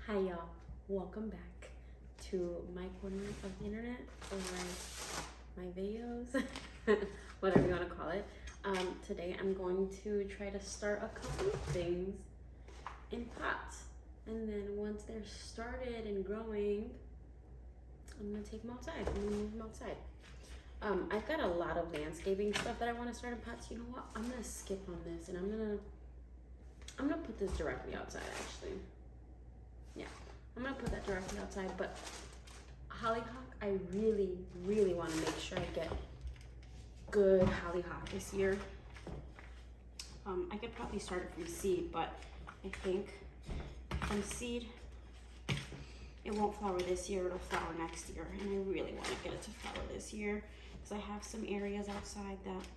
Hi y'all, welcome back to my corner of the internet, or my videos, whatever you want to call it. Today I'm going to try to start a couple of things in pots, and then once they're started and growing, I'm gonna take them outside. I'm gonna move them outside. I've got a lot of landscaping stuff that I want to start in pots. You know what? I'm gonna skip on this, and I'm gonna put this directly outside actually. Yeah, I'm gonna put that directly outside, but hollyhock, I really, really want to make sure I get good hollyhock this year. I could probably start it from seed, but I think from seed, it won't flower this year, it'll flower next year, and I really want to get it to flower this year, because I have some areas outside that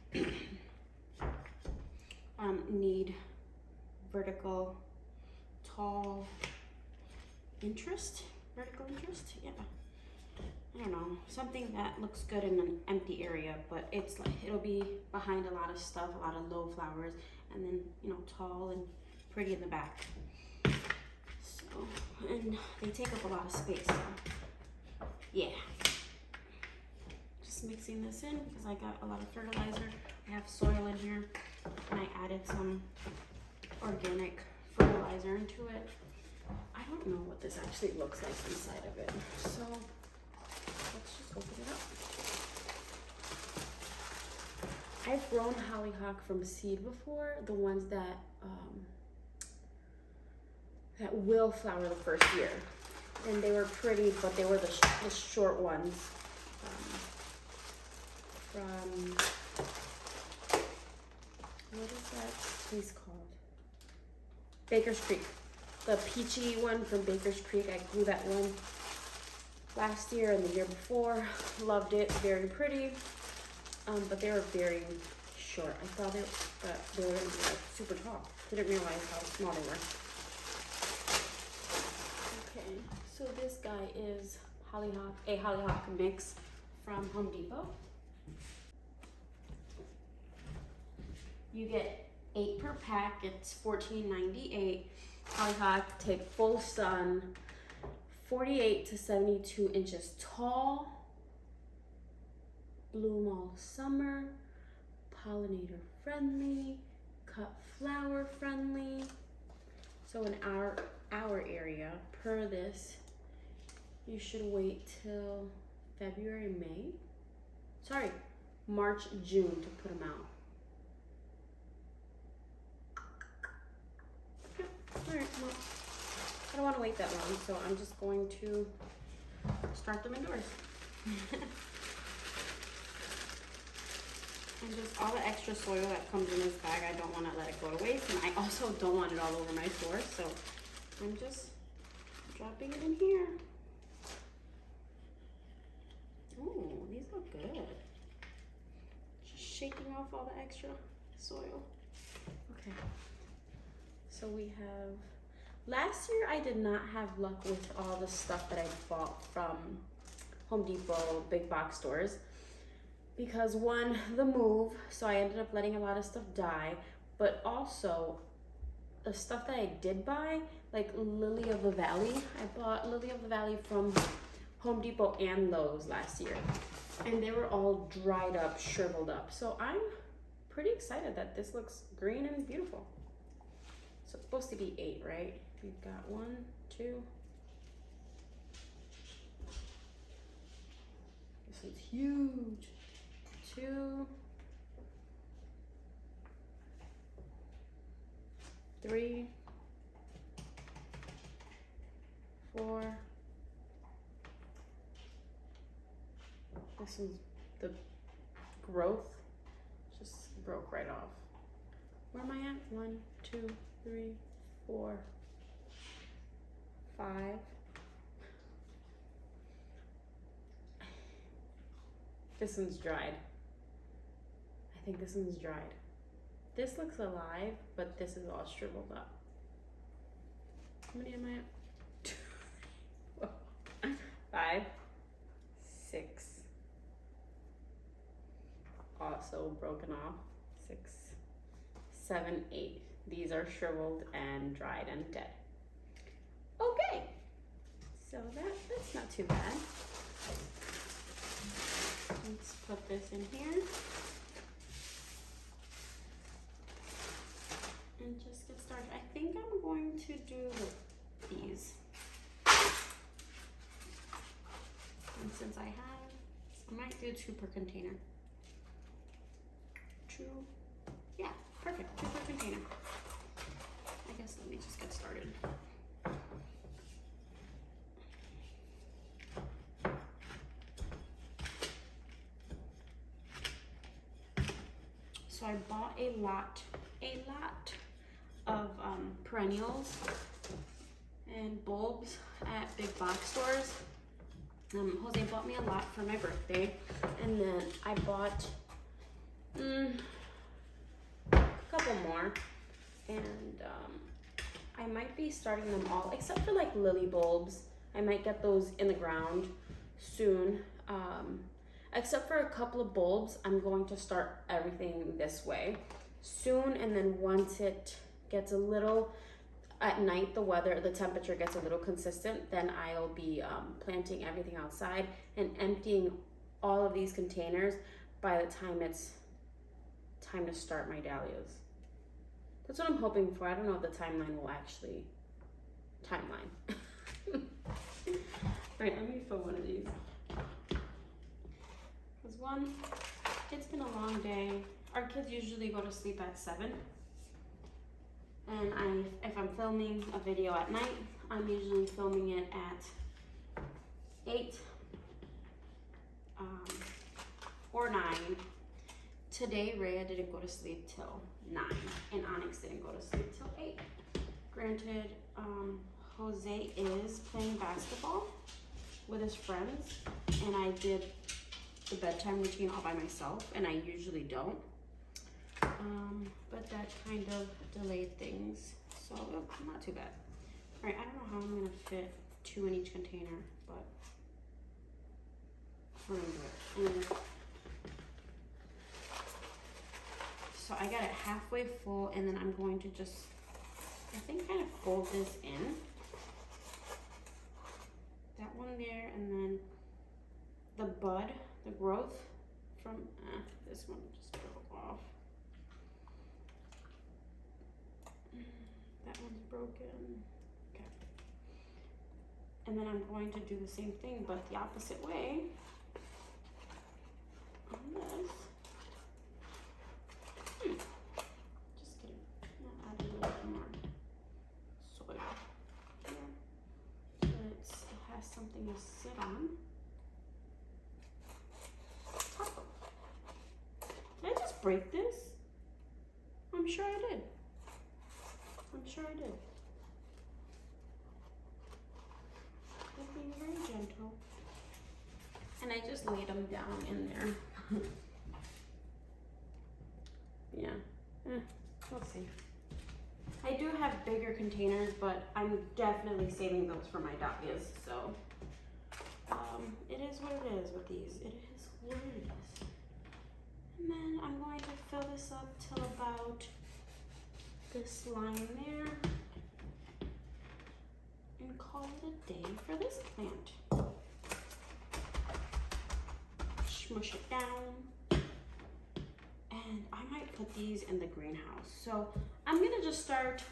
need vertical, tall vertical interest, yeah. I don't know, something that looks good in an empty area, but it's like, it'll be behind a lot of stuff, a lot of low flowers, and then, you know, tall and pretty in the back. So, and they take up a lot of space, so, yeah. Just mixing this in, because I got a lot of fertilizer. I have soil in here, and I added some organic fertilizer into it. I don't know what this actually looks like inside of it, so let's just open it up. I've grown hollyhock from seed before, the ones that that will flower the first year, and they were pretty, but they were the short ones from, what is that place called? Baker's Creek. The peachy one from Baker's Creek. I grew that one last year and the year before. Loved it, very pretty. But they were very short. I thought they were gonna be like super tall. Didn't realize how small they were. Okay, so this guy is a hollyhock mix from Home Depot. You get 8 per pack, it's $14.98. Hollyhock, take full sun, 48 to 72 inches tall, bloom all summer, pollinator friendly, cut flower friendly. So in our area, per this, you should wait till March, June to put them out. Alright, well, I don't want to wait that long, so I'm just going to start them indoors. And just all the extra soil that comes in this bag, I don't want to let it go to waste, and I also don't want it all over my floor, so I'm just dropping it in here. Ooh, these look good. Just shaking off all the extra soil. Okay. So we have, last year I did not have luck with all the stuff that I bought from Home Depot, big box stores, because one, the move, so I ended up letting a lot of stuff die, but also the stuff that I did buy, like Lily of the Valley, I bought Lily of the Valley from Home Depot and Lowe's last year, and they were all dried up, shriveled up, so I'm pretty excited that this looks green and beautiful. So it's supposed to be 8, right? We've got 1, 2. This one's huge. 2, 3, 4. This one's the growth. Just broke right off. Where am I at? 1, 2, 3, 4, 5. This one's dried. I think this one's dried. This looks alive, but this is all shriveled up. How many am I at? 5, 6. Also broken off. 6, 7, 8. These are shriveled and dried and dead. Okay, So that's not too bad. Let's put this in here. And just get started. I think I'm going to do these. And since I might do 2 per container. 2, yeah, perfect, 2 per container. I guess let me just get started. So I bought a lot of perennials and bulbs at big box stores. Jose bought me a lot for my birthday, and then I bought a couple more, and I might be starting them all except for like lily bulbs. I might get those in the ground soon. Except for a couple of bulbs, I'm going to start everything this way soon, and then once it gets a little, at night the temperature gets a little consistent, then I'll be planting everything outside and emptying all of these containers by the time it's time to start my dahlias. That's what I'm hoping for. I don't know if the timeline will actually, Right, let me fill one of these. Because one, it's been a long day. Our kids usually go to sleep at 7. And if I'm filming a video at night, I'm usually filming it at 8 or 9. Today, Rhea didn't go to sleep till 9, and Onyx didn't go to sleep till 8. Granted, Jose is playing basketball with his friends, and I did the bedtime routine all by myself, and I usually don't. But that kind of delayed things, so not too bad. All right, I don't know how I'm gonna fit 2 in each container, but we're gonna do it. So I got it halfway full, and then I'm going to just, I think, kind of fold this in. That one there, and then the bud, the growth from, this one just broke off. That one's broken. Okay. And then I'm going to do the same thing, but the opposite way on this. Just kidding. I'll add a little bit more soil here. So it has something to sit on. Did I just break this? I'm sure I did. I'm being very gentle. And I just laid them down in there. Yeah, we'll see. I do have bigger containers, but I'm definitely saving those for my dahlias, so it is what it is with these. It is what it is. And then I'm going to fill this up till about this line there and call it a day for this plant. Smush it down. And I might put these in the greenhouse. So I'm gonna just start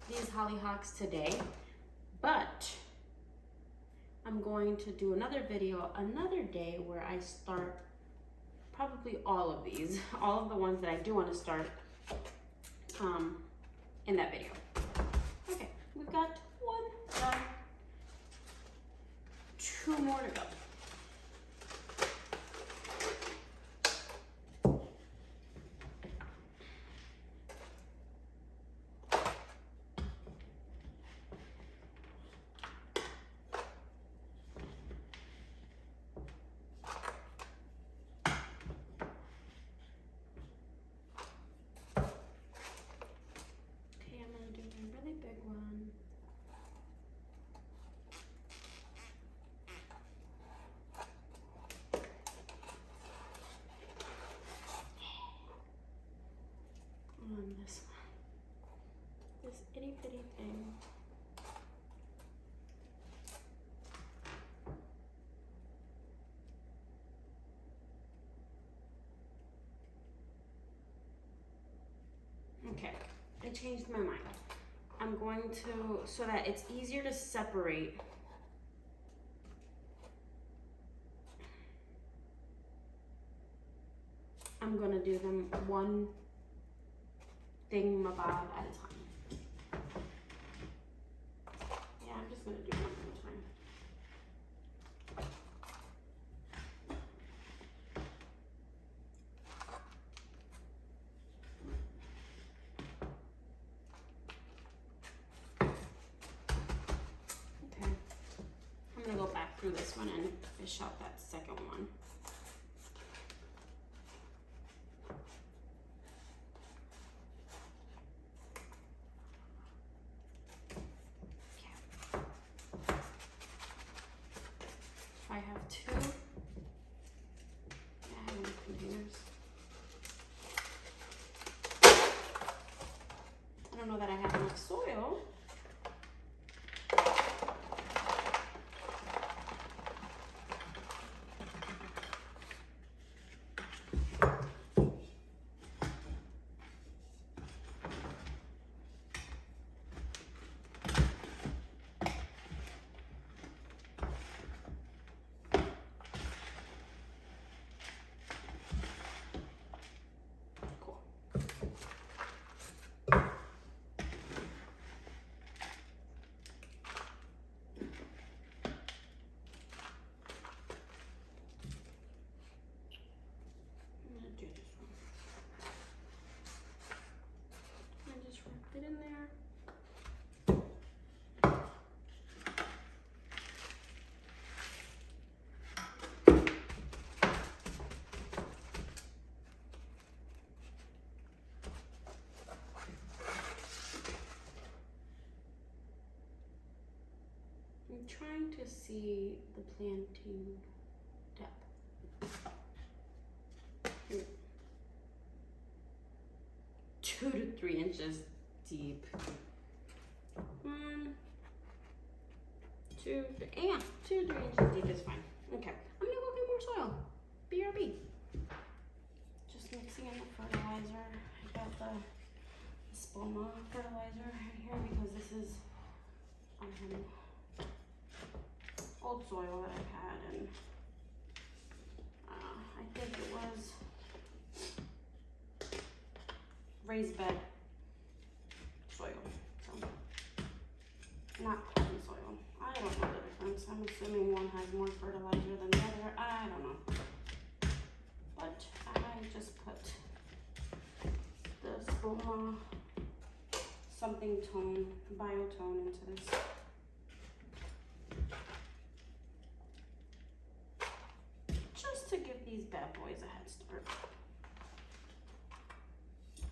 these hollyhocks today, but I'm going to do another video another day where I start probably all of these, all of the ones that I do want to start in that video. Okay, we've got 1 done, 2 more to go. changed my mind. I'm going to, so that it's easier to separate. I'm gonna do them one thingamabob at a time. Yeah, I'm just gonna do one at a time. Okay, I'm gonna go back through this one and fish out that second one. I have two. Yeah, I have enough containers. I don't know that I have enough soil. It in there. I'm trying to see the planting depth. Here. 2 to 3 inches deep. 1, 2, 3, yeah, 2 to 3 inches deep is fine. Okay, I'm gonna go get more soil. BRB. Just mixing in the fertilizer. I got the Spoma fertilizer right here because this is old soil that I've had, and I think it was raised bed soil, so not cotton soil. I don't know the difference. I'm assuming one has more fertilizer than the other. I don't know. But I just put the Spoma something tone, biotone into this. Just to give these bad boys a head start.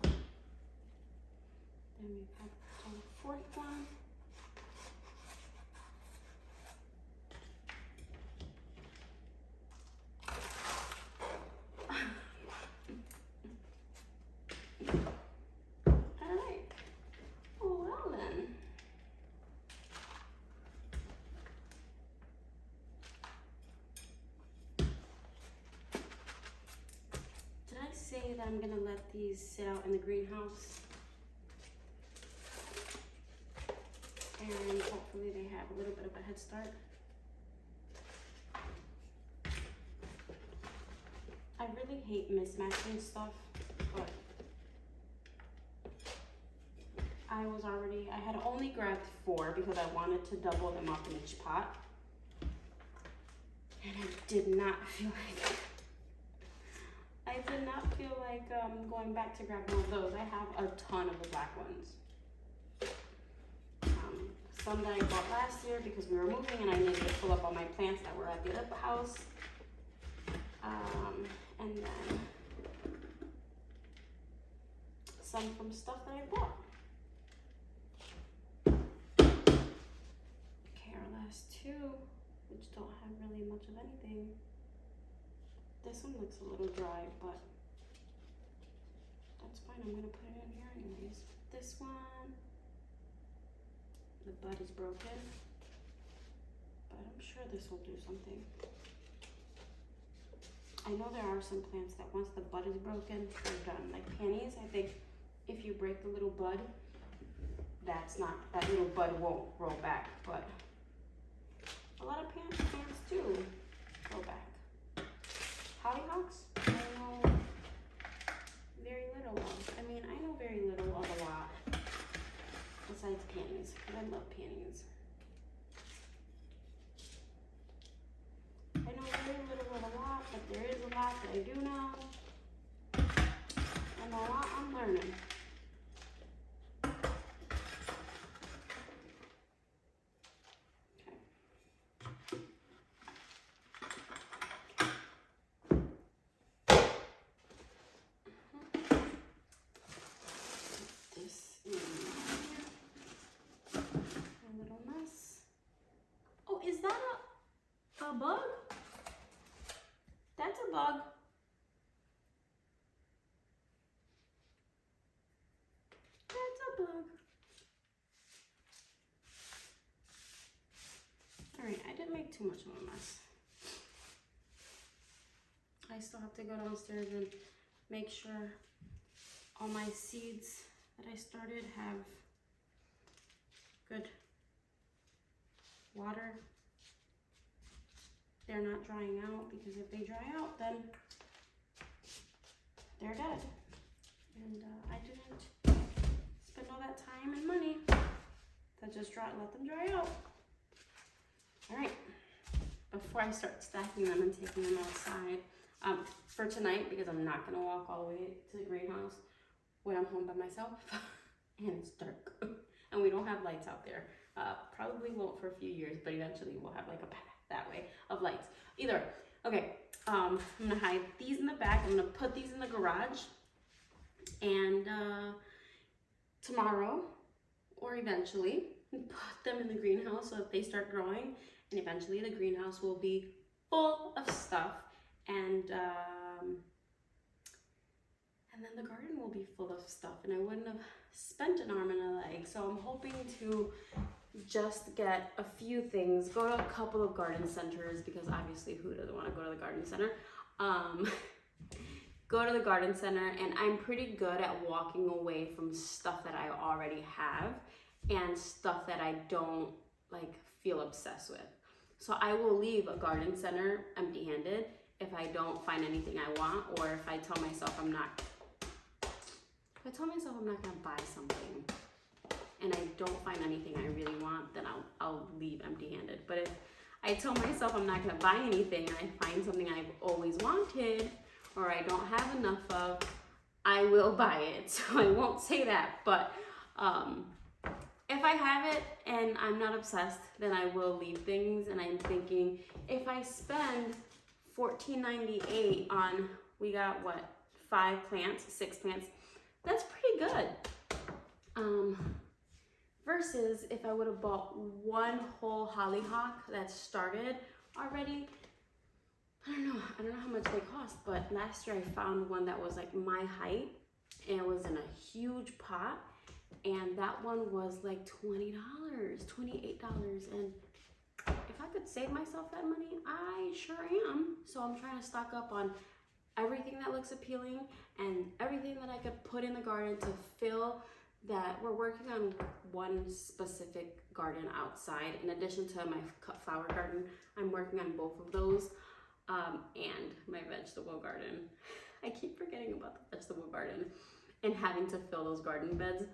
Then we put the fourth one. Alright. Well then. Did I say that I'm gonna let these sit out in the greenhouse? And hopefully they have a little bit of a head start. I really hate mismatching stuff, but I had only grabbed 4 because I wanted to double them up in each pot. And I did not feel like going back to grab one of those. I have a ton of the black ones. Some that I bought last year because we were moving and I needed to pull up all my plants that were at the other house. And then some from stuff that I bought. Okay, our last 2, which don't have really much of anything. This one looks a little dry, but that's fine. I'm gonna put it in here anyways. This one, the bud is broken, but I'm sure this will do something. I know there are some plants that once the bud is broken, they're done. Like peonies, I think if you break the little bud, that little bud won't grow back, but a lot of plants do grow back. Hollyhocks, I know very little of. I mean, I know very little of a lot, besides peonies, because I love peonies. I know very little of a lot, but there is a lot that I do know. And a lot I'm learning. Is that a bug? That's a bug. That's a bug. All right, I didn't make too much of a mess. I still have to go downstairs and make sure all my seeds that I started have good water. They're not drying out, because if they dry out, then they're dead. And I didn't spend all that time and money to just let them dry out. All right, before I start stacking them and taking them outside, for tonight, because I'm not gonna walk all the way to the greenhouse when I'm home by myself, and it's dark, and we don't have lights out there. Probably won't for a few years, but eventually we'll have like a path that way of lights. Either way. Okay, I'm gonna hide these in the back. I'm gonna put these in the garage, and tomorrow, or eventually, put them in the greenhouse so that they start growing, and eventually the greenhouse will be full of stuff, and then the garden will be full of stuff, and I wouldn't have spent an arm and a leg. So I'm hoping to just get a few things, go to a couple of garden centers, because obviously who doesn't want to go to the garden center? Go to the garden center, and I'm pretty good at walking away from stuff that I already have and stuff that I don't like feel obsessed with. So I will leave a garden center empty-handed if I don't find anything I want, or if I tell myself I'm not gonna buy something and I don't find anything I really want, then I'll leave empty-handed. But if I tell myself I'm not gonna buy anything and I find something I've always wanted or I don't have enough of, I will buy it. So I won't say that, but if I have it and I'm not obsessed, then I will leave things. And I'm thinking, if I spend $14.98 on, we got what, 6 plants, that's pretty good. Versus if I would have bought one whole hollyhock that started already, I don't know how much they cost, but last year I found one that was like my height, and it was in a huge pot, and that one was like $20, $28, and if I could save myself that money, I sure am. So I'm trying to stock up on everything that looks appealing and everything that I could put in the garden to fill that. We're working on one specific garden outside. In addition to my cut flower garden, I'm working on both of those, and my vegetable garden. I keep forgetting about the vegetable garden and having to fill those garden beds.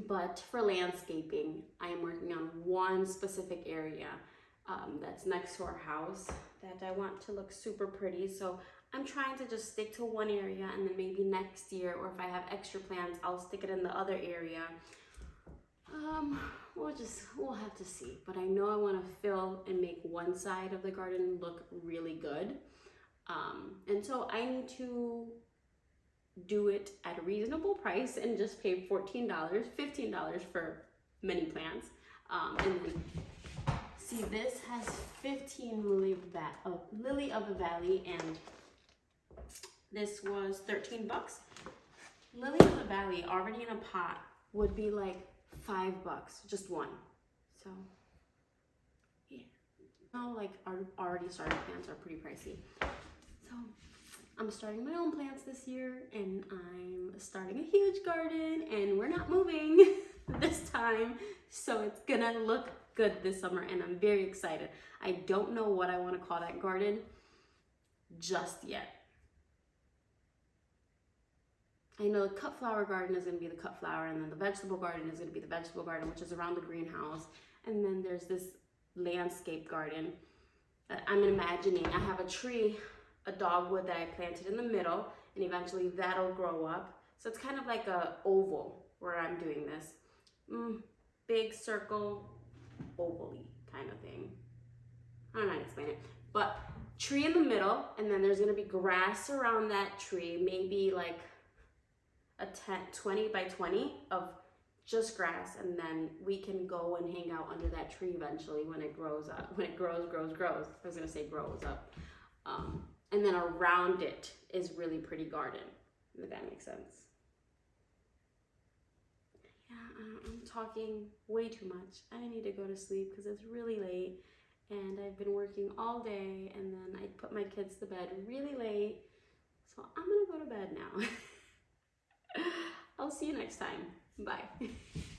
But for landscaping, I am working on one specific area that's next to our house that I want to look super pretty. So I'm trying to just stick to one area, and then maybe next year, or if I have extra plants, I'll stick it in the other area. We'll have to see. But I know I want to fill and make one side of the garden look really good. And so I need to do it at a reasonable price and just pay $14, $15 for many plants. And then see, this has 15 Lily of the Valley, and this was 13 bucks. Lily of the Valley already in a pot would be like $5, just one. So yeah, no, like our already started plants are pretty pricey. So I'm starting my own plants this year, and I'm starting a huge garden, and we're not moving this time, so it's gonna look good this summer, and I'm very excited. I don't know what I want to call that garden just yet. I know the cut flower garden is going to be the cut flower, and then the vegetable garden is going to be the vegetable garden, which is around the greenhouse, and then there's this landscape garden that I'm imagining. I have a tree, a dogwood that I planted in the middle, and eventually that'll grow up. So it's kind of like a oval where I'm doing this. Big circle, oval-y kind of thing. I don't know how to explain it. But tree in the middle, and then there's gonna be grass around that tree, maybe like a 20 by 20 of just grass, and then we can go and hang out under that tree eventually when it grows up. When it grows. I was gonna say grows up. And then around it is really pretty garden, if that makes sense. Yeah, I'm talking way too much. I need to go to sleep because it's really late, and I've been working all day, and then I put my kids to bed really late, so I'm gonna go to bed now. I'll see you next time. Bye.